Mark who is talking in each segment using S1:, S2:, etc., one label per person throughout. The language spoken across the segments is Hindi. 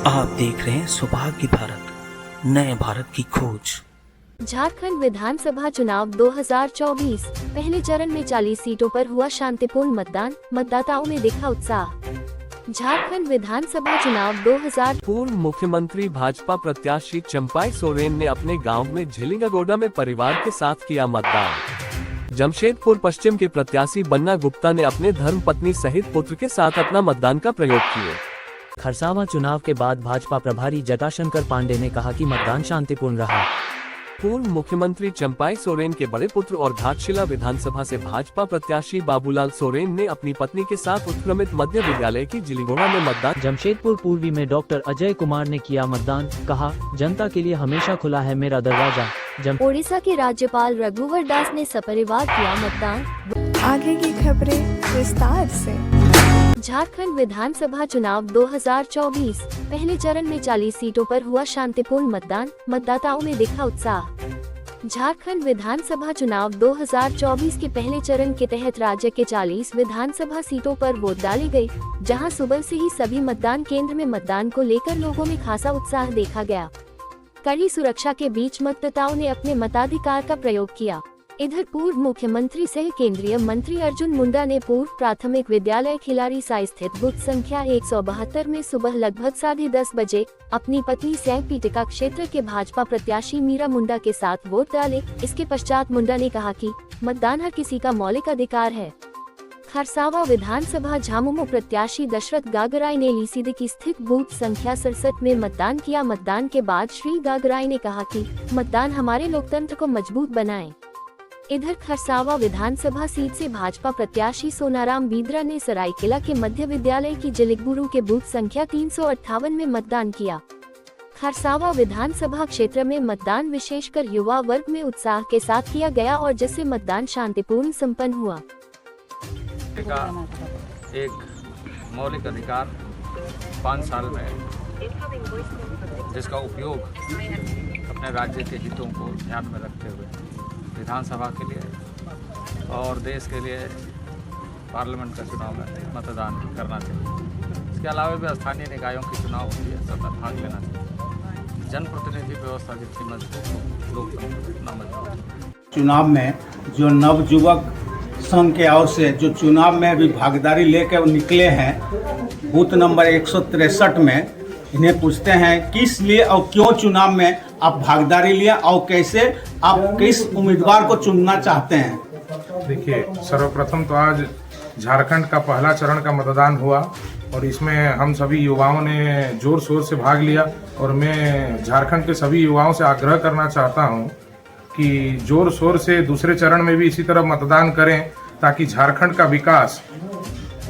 S1: आप देख रहे हैं सौभाग्य भारत, नए भारत की खोज।
S2: झारखंड विधानसभा चुनाव 2024 पहले चरण में 40 सीटों पर हुआ शांतिपूर्ण मतदान, मतदाताओं में दिखा उत्साह। झारखंड विधानसभा चुनाव 2000।
S3: पूर्व मुख्यमंत्री भाजपा प्रत्याशी चंपाई सोरेन ने अपने गांव में झिलिंगागोडा में परिवार के साथ किया मतदान। जमशेदपुर पश्चिम के प्रत्याशी बन्ना गुप्ता ने अपने धर्मपत्नी सहित पुत्र के साथ अपना मतदान का प्रयोग किए।
S4: खरसावां चुनाव के बाद भाजपा प्रभारी जटाशंकर पांडे ने कहा कि मतदान शांतिपूर्ण रहा।
S3: पूर्व मुख्यमंत्री चंपाई सोरेन के बड़े पुत्र और घाटशिला विधानसभा से भाजपा प्रत्याशी बाबूलाल सोरेन ने अपनी पत्नी के साथ उत्क्रमित मध्य विद्यालय की झिलिंगागोडा में मतदान।
S4: जमशेदपुर पूर्वी में डॉक्टर अजय कुमार ने किया मतदान, कहा जनता के लिए हमेशा खुला है मेरा दरवाजा।
S2: ओडिशा के राज्यपाल रघुवर दास ने सपरिवार किया मतदान।
S5: आगे की खबरें विस्तार से।
S2: झारखंड विधानसभा चुनाव 2024 पहले चरण में 40 सीटों पर हुआ शांतिपूर्ण मतदान, मतदाताओं में दिखा उत्साह। झारखंड विधानसभा चुनाव 2024 के पहले चरण के तहत राज्य के 40 विधानसभा सीटों पर वोट डाले गए, जहां सुबह से ही सभी मतदान केंद्र में मतदान को लेकर लोगों में खासा उत्साह देखा गया। कड़ी सुरक्षा के बीच मतदाताओं ने अपने मताधिकार का प्रयोग किया। इधर पूर्व मुख्यमंत्री सह केंद्रीय मंत्री अर्जुन मुंडा ने पूर्व प्राथमिक विद्यालय खिलाड़ी साई स्थित बूथ संख्या 172 में सुबह लगभग 10:30 बजे अपनी पत्नी सह पीटिका क्षेत्र के भाजपा प्रत्याशी मीरा मुंडा के साथ वोट डाले। इसके पश्चात मुंडा ने कहा कि मतदान हर किसी का मौलिक अधिकार है। खरसावां विधानसभा झामुमो प्रत्याशी दशरथ गागराई ने लिसिदिकी स्थित बूथ संख्या 67 में मतदान किया। मतदान के बाद श्री गागराई ने कहा कि मतदान हमारे लोकतंत्र को मजबूत बनाए। इधर खरसावां विधानसभा सीट से भाजपा प्रत्याशी सोनाराम बीद्रा ने सरायकेला के मध्य विद्यालय की झिलिंगागोडा के बूथ संख्या 358 में मतदान किया। खरसावां विधानसभा क्षेत्र में मतदान विशेषकर युवा वर्ग में उत्साह के साथ किया गया और जिससे मतदान शांतिपूर्ण संपन्न हुआ।
S6: एक मौलिक अधिकार 5 साल में जिसका उपयोग अपने राज्य के हितों को ध्यान में रखते हुए विधानसभा के लिए और देश के लिए पार्लियामेंट का चुनाव में मतदान करना चाहिए। इसके अलावा भी स्थानीय निकायों की चुनाव होती है, सब में भाग लेना चाहिए। जनप्रतिनिधि व्यवस्था जितनी मजबूत हो, लोकतंत्र उतना मजबूत।
S7: चुनाव में जो नवयुवक संघ के ओर से जो चुनाव में भी भागीदारी लेकर निकले हैं, बूथ नंबर 163 में इन्हें पूछते हैं किस लिए और क्यों चुनाव में आप भागीदारी लिए और कैसे आप किस उम्मीदवार को चुनना चाहते हैं।
S8: देखिए, सर्वप्रथम तो आज झारखंड का पहला चरण का मतदान हुआ और इसमें हम सभी युवाओं ने जोर शोर से भाग लिया और मैं झारखंड के सभी युवाओं से आग्रह करना चाहता हूं कि जोर शोर से दूसरे चरण में भी इसी तरह मतदान करें ताकि झारखंड का विकास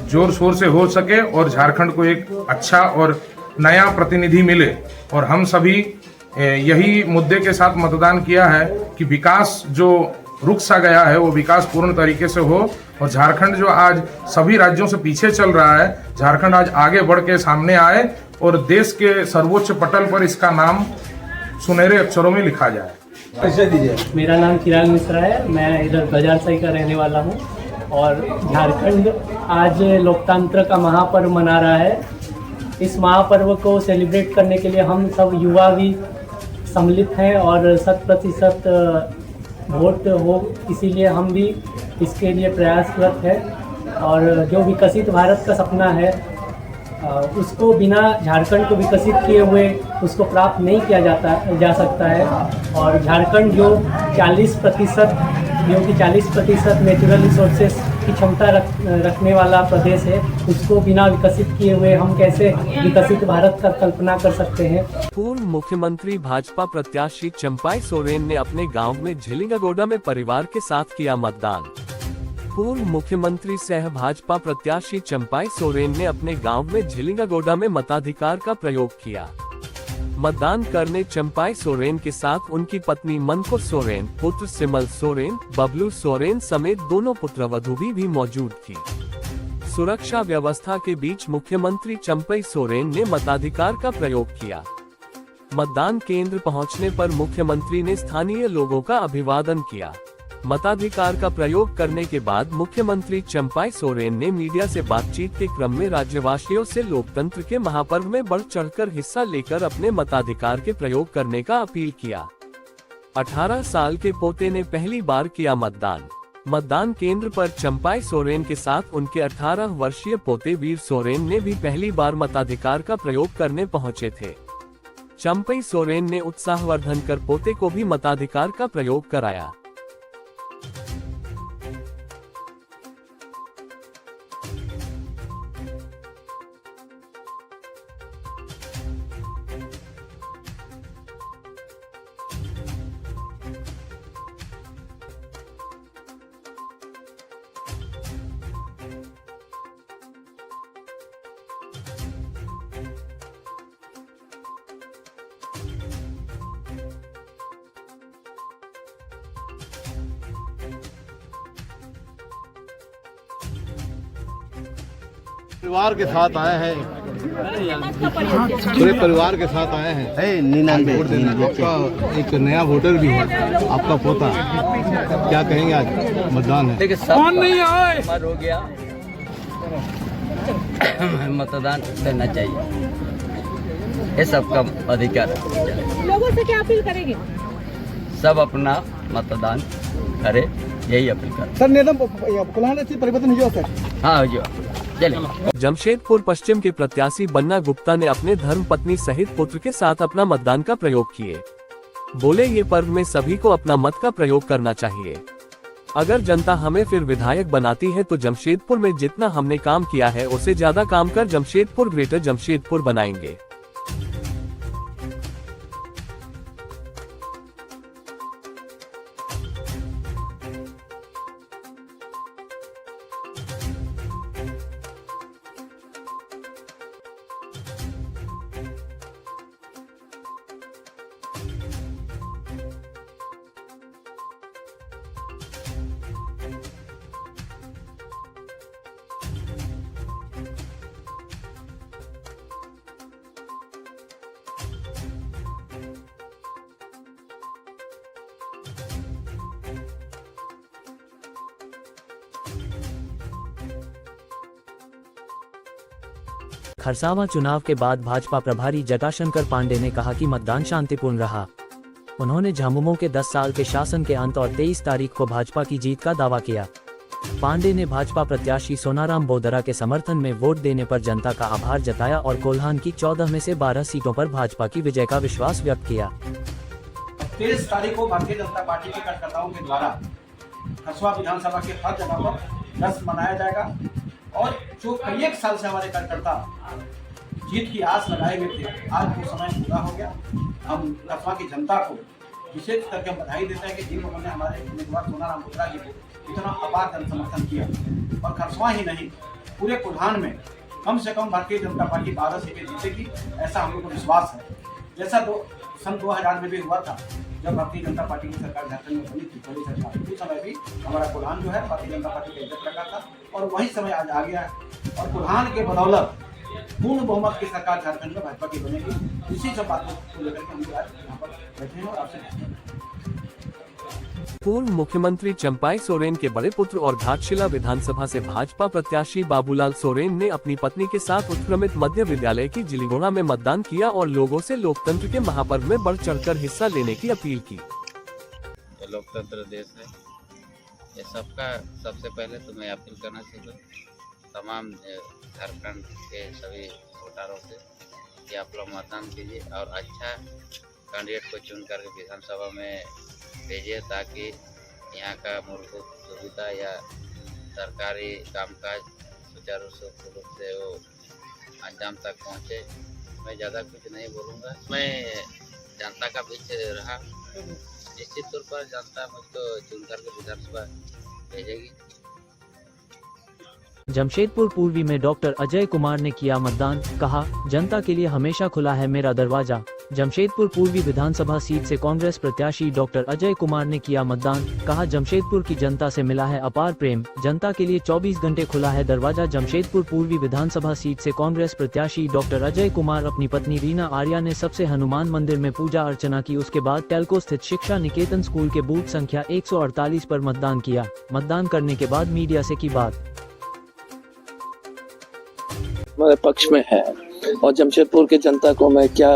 S8: जोर शोर से हो सके और झारखंड को एक अच्छा और नया प्रतिनिधि मिले। और हम सभी यही मुद्दे के साथ मतदान किया है कि विकास जो रुक सा गया है वो विकास पूर्ण तरीके से हो और झारखंड जो आज सभी राज्यों से पीछे चल रहा है, झारखंड आज आगे बढ़ के सामने आए और देश के सर्वोच्च पटल पर इसका नाम सुनहरे अक्षरों में लिखा जाए।
S9: मेरा नाम किरान मिश्रा है, मैं इधर बाजार साई का रहने वाला हूँ और झारखंड आज लोकतंत्र का महापर्व मना रहा है। इस महापर्व को सेलिब्रेट करने के लिए हम सब युवा भी सम्मिलित हैं और 100% वोट हो, इसीलिए हम भी इसके लिए प्रयासरत हैं। और जो विकसित भारत का सपना है उसको बिना झारखंड को विकसित किए हुए उसको प्राप्त नहीं किया जा सकता है। और झारखंड जो 40% नेचुरल रिसोर्सेज की क्षमता रखने वाला प्रदेश है, उसको बिना विकसित किए हुए हम कैसे विकसित भारत का कल्पना कर सकते हैं।
S3: पूर्व मुख्यमंत्री भाजपा प्रत्याशी चंपाई सोरेन ने अपने गांव में झिलिंगागोडा में परिवार के साथ किया मतदान। पूर्व मुख्यमंत्री सह भाजपा प्रत्याशी चंपाई सोरेन ने अपने गांव में झिलिंगागोडा में मताधिकार का प्रयोग किया। मतदान करने चंपाई सोरेन के साथ उनकी पत्नी मनखुर सोरेन, पुत्र सिमल सोरेन, बबलू सोरेन समेत दोनों पुत्रवधू भी मौजूद थी। सुरक्षा व्यवस्था के बीच मुख्यमंत्री चंपाई सोरेन ने मताधिकार का प्रयोग किया। मतदान केंद्र पहुंचने पर मुख्यमंत्री ने स्थानीय लोगों का अभिवादन किया। मताधिकार का प्रयोग करने के बाद मुख्यमंत्री चंपाई सोरेन ने मीडिया से बातचीत के क्रम में राज्यवासियों से लोकतंत्र के महापर्व में बढ़ चढ़कर हिस्सा लेकर अपने मताधिकार के प्रयोग करने का अपील किया। 18 साल के पोते ने पहली बार किया मतदान। मतदान केंद्र पर चंपाई सोरेन के साथ उनके 18 वर्षीय पोते वीर सोरेन ने भी पहली बार मताधिकार का प्रयोग करने पहुंचे थे। चंपाई सोरेन ने उत्साहवर्धन कर पोते को भी मताधिकार का प्रयोग कराया।
S10: परिवार के साथ आए हैं, पूरे परिवार के साथ आए हैं वोट देने। आपका एक नया वोटर भी है, आपका पोता, क्या कहेंगे? आज मतदान है,
S11: कौन नहीं आए हो गया, मतदान करना चाहिए, ये सबका अधिकार है।
S12: लोगों से क्या अपील करेंगे?
S11: सब अपना मतदान करे, यही अपील कर।
S10: सर परिवर्तन हुआ सर?
S11: हाँ हो
S3: जमशेदपुर पश्चिम के प्रत्याशी बन्ना गुप्ता ने अपने धर्मपत्नी सहित पुत्र के साथ अपना मतदान का प्रयोग किए। बोले ये पर्व में सभी को अपना मत का प्रयोग करना चाहिए। अगर जनता हमें फिर विधायक बनाती है तो जमशेदपुर में जितना हमने काम किया है उससे ज्यादा काम कर जमशेदपुर ग्रेटर जमशेदपुर बनाएंगे।
S4: खरसावां चुनाव के बाद भाजपा प्रभारी जटाशंकर पांडे ने कहा कि मतदान शांतिपूर्ण रहा। उन्होंने झामुमो के 10 साल के शासन के अंत और 23 तारीख को भाजपा की जीत का दावा किया। पांडे ने भाजपा प्रत्याशी सोनाराम बोदरा के समर्थन में वोट देने पर जनता का आभार जताया और कोल्हान की 14 में से 12 सीटों पर भाजपा की विजय का विश्वास व्यक्त किया।
S7: 23 तारीख को भारतीय जनता पार्टी के कार्यकर्ताओं के द्वारा खरसवा विधानसभा के हर जगह पर जश्न मनाया जाएगा और जो कई एक साल से हमारे कार्यकर्ता जीत की आस लगाए हुए थे, आज वो समय पूरा हो गया। हम खरसवा की जनता को विशेष करके हम बधाई देते हैं कि जिन लोगों ने हमारे उम्मीदवार सोनाराम बोदरा जी को इतना अपार जन समर्थन किया और खरसवा ही नहीं पूरे कोल्हान में कम से कम भारतीय जनता पार्टी 12 सीटें जीतेगी, ऐसा हम लोग को विश्वास है। जैसा सन 2000 में भी हुआ था जब भारतीय जनता पार्टी की सरकार झारखंड में बनी थी, बड़ी सरकार, उस समय भी हमारा कोल्हान जो है भारतीय जनता पार्टी का इज्जत रखा था और वही समय आज आ गया है और कोल्हान के बदौलत पूर्ण बहुमत की सरकार झारखंड में भाजपा की बनेगी। इसी सब बातों को लेकर के हम आज यहाँ पर बैठे हैं और आपसे
S3: पूर्व मुख्यमंत्री चंपाई सोरेन के बड़े पुत्र और घाटशिला विधानसभा से भाजपा प्रत्याशी बाबूलाल सोरेन ने अपनी पत्नी के साथ उत्क्रमित मध्य विद्यालय की जिलीगोड़ा में मतदान किया और लोगों से लोकतंत्र के महापर्व में बढ़ चढ़कर हिस्सा लेने की अपील की।
S13: लोकतंत्र देश है, ये सबका सबसे पहले तो मैं अपील करना चाहूँगा तमाम झारखंड के सभी वोटरों से कि आप लोग मतदान कीजिए और अच्छा कैंडिडेट को चुन कर विधानसभा में भेजिए ताकि यहाँ का मूलभूत सुविधा या सरकारी कामकाज सुचारू रूप से वो अंजाम तक पहुँचे। मैं ज़्यादा कुछ नहीं बोलूँगा, मैं जनता का बीच रहा, निश्चित तौर पर जनता मुझको चुन करके विधानसभा भेजेगी।
S4: जमशेदपुर पूर्वी में डॉक्टर अजय कुमार ने किया मतदान, कहा जनता के लिए हमेशा खुला है मेरा दरवाजा। जमशेदपुर पूर्वी विधानसभा सीट से कांग्रेस प्रत्याशी डॉक्टर अजय कुमार ने किया मतदान। कहा, जमशेदपुर की जनता से मिला है अपार प्रेम, जनता के लिए 24 घंटे खुला है दरवाजा। जमशेदपुर पूर्वी विधानसभा सीट से कांग्रेस प्रत्याशी डॉक्टर अजय कुमार अपनी पत्नी रीना आर्या ने सबसे हनुमान मंदिर में पूजा अर्चना की। उसके बाद टेल्को स्थित शिक्षा निकेतन स्कूल के बूथ संख्या 148 पर मतदान किया। मतदान करने के बाद मीडिया से की बात।
S12: हमारे पक्ष में है और जमशेदपुर की जनता को मैं क्या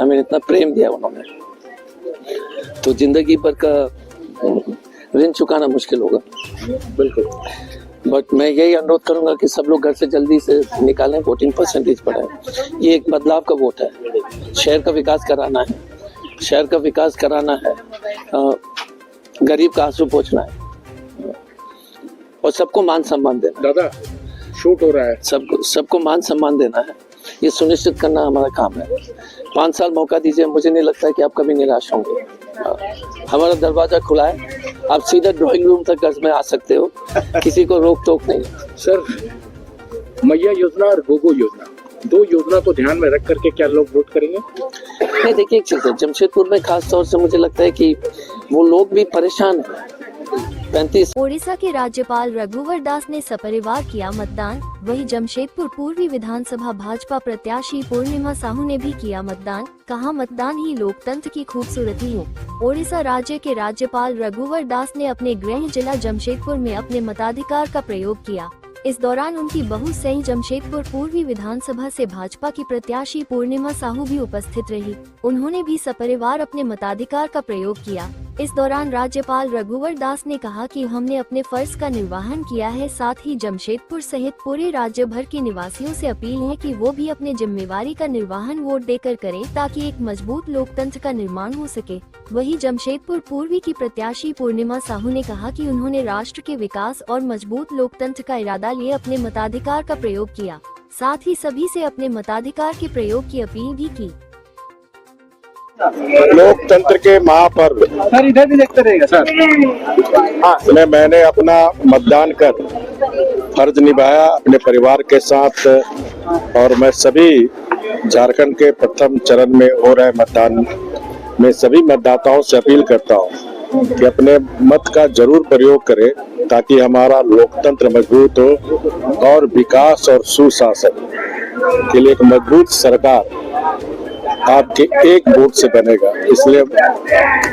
S12: हमें इतना प्रेम दिया उन्होंने, तो जिंदगी भर का ऋण चुकाना मुश्किल होगा। बिल्कुल, बट मैं यही अनुरोध करूंगा कि सब लोग घर से जल्दी से निकालें, वोटिंग परसेंटेज बढ़ाएं। ये एक बदलाव का वोट है, शहर का विकास कराना है, शहर का विकास कराना है, गरीब का आंसू पोंछना है और सबको मान सम्मान देना। दादा शूट हो रहा है, सबको मान सम्मान देना है, ये सुनिश्चित करना हमारा काम है। 5 साल मौका दीजिए, मुझे नहीं लगता है कि आप कभी निराश होंगे। हमारा दरवाजा खुला है, आप सीधा ड्राइंग रूम तक घर में आ सकते हो, किसी को रोक टोक नहीं।
S14: सर, मैया योजना और गोगो योजना, 2 योजना को ध्यान में रख करके क्या लोग वोट करेंगे?
S12: नहीं, देखिए एक चीज है, जमशेदपुर में खास तौर से मुझे लगता है कि वो लोग भी परेशान हैं। 35
S2: ओडिशा के राज्यपाल रघुवर दास ने सपरिवार किया मतदान। वहीं जमशेदपुर पूर्वी विधानसभा भाजपा प्रत्याशी पूर्णिमा साहू ने भी किया मतदान। कहा, मतदान ही लोकतंत्र की खूबसूरती है। ओडिशा राज्य के राज्यपाल रघुवर दास ने अपने गृह जिला जमशेदपुर में अपने मताधिकार का प्रयोग किया। इस दौरान उनकी बहू सही जमशेदपुर पूर्वी विधानसभा से भाजपा की प्रत्याशी पूर्णिमा साहू भी उपस्थित रही। उन्होंने भी सपरिवार अपने मताधिकार का प्रयोग किया। इस दौरान राज्यपाल रघुवर दास ने कहा कि हमने अपने फर्ज का निर्वहन किया है। साथ ही जमशेदपुर सहित पूरे राज्य भर के निवासियों से अपील है कि वो भी अपने जिम्मेवारी का निर्वहन वोट देकर करें, ताकि एक मजबूत लोकतंत्र का निर्माण हो सके। वहीं जमशेदपुर पूर्वी की प्रत्याशी पूर्णिमा साहू ने कहा कि उन्होंने राष्ट्र के विकास और मजबूत लोकतंत्र का इरादा लिए अपने मताधिकार का प्रयोग किया। साथ ही सभी से अपने मताधिकार के प्रयोग की अपील भी की।
S14: लोकतंत्र के महापर्व सर, इधर भी देखते रहेगा सर। हाँ, मैंने अपना मतदान कर फर्ज निभाया अपने परिवार के साथ, और मैं सभी झारखंड के प्रथम चरण में हो रहे मतदान में सभी मतदाताओं से अपील करता हूँ कि अपने मत का जरूर प्रयोग करें, ताकि हमारा लोकतंत्र मजबूत हो और विकास और सुशासन के लिए एक मजबूत सरकार आपके एक वोट से बनेगा। इसलिए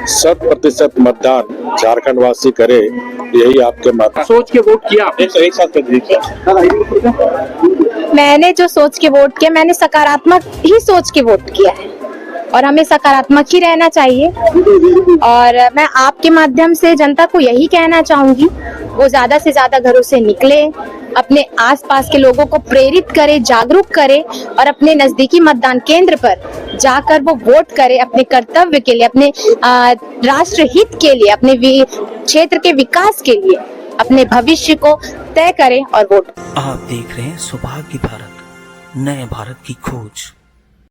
S14: 100% मतदान झारखंड वासी करे, यही आपके मत। सोच के वोट किया आपने? एक साथ
S15: मैंने जो सोच के वोट किया, मैंने सकारात्मक ही सोच के वोट किया है और हमें सकारात्मक ही रहना चाहिए। और मैं आपके माध्यम से जनता को यही कहना चाहूंगी, वो ज्यादा से ज्यादा घरों से निकले, अपने आसपास के लोगों को प्रेरित करे, जागरूक करे और अपने नजदीकी मतदान केंद्र पर जाकर वो वोट करे अपने कर्तव्य के लिए, अपने राष्ट्र हित के लिए, अपने क्षेत्र के विकास के लिए, अपने भविष्य को तय करें और वोट।
S1: आप देख रहे हैं सौभाग्य भारत, नए भारत की खोज।